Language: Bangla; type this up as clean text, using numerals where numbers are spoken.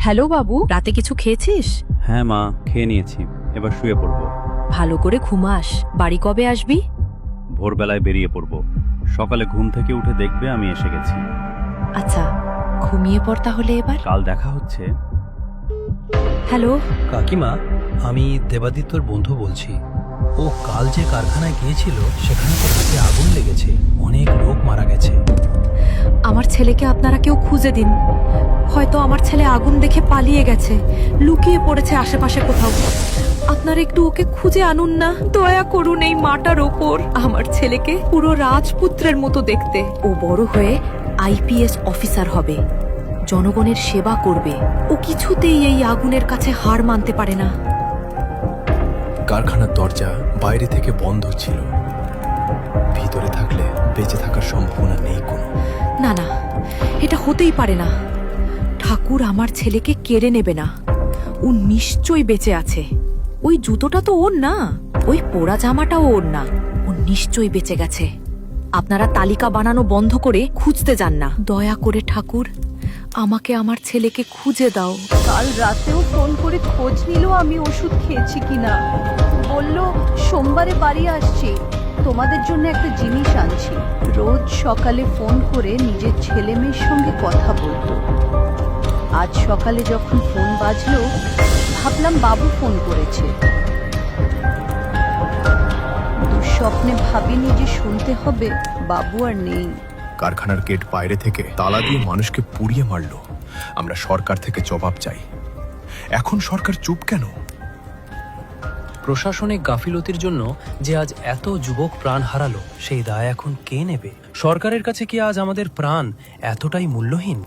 হ্যালো বাবু, রাতে কিছু খেয়েছিস? হ্যাঁ মা, খেয়ে নিয়েছি, এবার শুয়ে পড়বো। ভালো করে ঘুমাস। বাড়ি কবে আসবি? ভোরবেলায় বেরিয়ে পড়বো। সকালে ঘুম থেকে উঠে দেখবে আমি এসে গেছি। আচ্ছা, ঘুমিয়ে পড় তাহলে এবার। কাল দেখা হচ্ছে। হ্যালো। কাকিমা, আমি দেবাদিত্যর বন্ধু বলছি। ও কাল যে কারখানায় গিয়েছিল সেখানে তো রাতে আগুন লেগেছে, অনেক লোক মারা গেছে। আমার ছেলেকে আপনারা কেউ খুঁজে দিন। হয়তো আমার ছেলে আগুন দেখে পালিয়ে গেছে, লুকিয়ে পড়েছে আশেপাশে কোথাও। আপনারা একটু ওকে খুঁজে আনুন না, দয়া করুন এই মাটার ওপর। আমার ছেলেকে পুরো রাজপুত্রের মতো দেখতে। ও বড় হয়ে আইপিএস অফিসার হবে, জনগণের সেবা করবে। ও কিছুতেই এই আগুনের কাছে হার মানতে পারে না। কারখানার দরজা বাইরে থেকে বন্ধ ছিল, ভিতরে থাকলে বেঁচে থাকার সম্ভাবনা নেই কোনো। না না, এটা হতেই পারে না। ঠাকুর আমার ছেলেকে কেড়ে নেবে না। ও নিশ্চয়ই বেঁচে আছে। ওই জুতোটা তো ওর না, ওই পোড়া জামাটাও ওর না। ও নিশ্চয়ই বেঁচে গেছে। আপনারা তালিকা বানানো বন্ধ করে খুঁজতে যান না। দয়া করে ঠাকুর, আমাকে আমার ছেলেকে খুঁজে দাও। কাল রাতেও ফোন করে খোঁজ নিল আমি ওষুধ খেয়েছি কিনা। বলল সোমবারে বাড়ি আসছি, তোমাদের জন্য একটা জিনিস আনছি। রোজ সকালে ফোন করে নিজের ছেলে মেয়ের সঙ্গে কথা বলতো। আজ সকালে যখন ফোন বাজলো ভাবলাম বাবু ফোন করেছে। দুঃস্বপ্নে ভাবিনি যে শুনতে হবে বাবু আর নেই। কারখানার গেট বাইরে থেকে তালা দিয়ে মানুষকে পুড়িয়ে মারলো। আমরা সরকার থেকে জবাব চাই। এখন সরকার চুপ কেন? প্রশাসনিক গাফিলতির জন্য যে আজ এত যুবক প্রাণ হারালো, সেই দায় এখন কে নেবে? সরকারের কাছে কি আজ আমাদের প্রাণ এতটাই মূল্যহীন?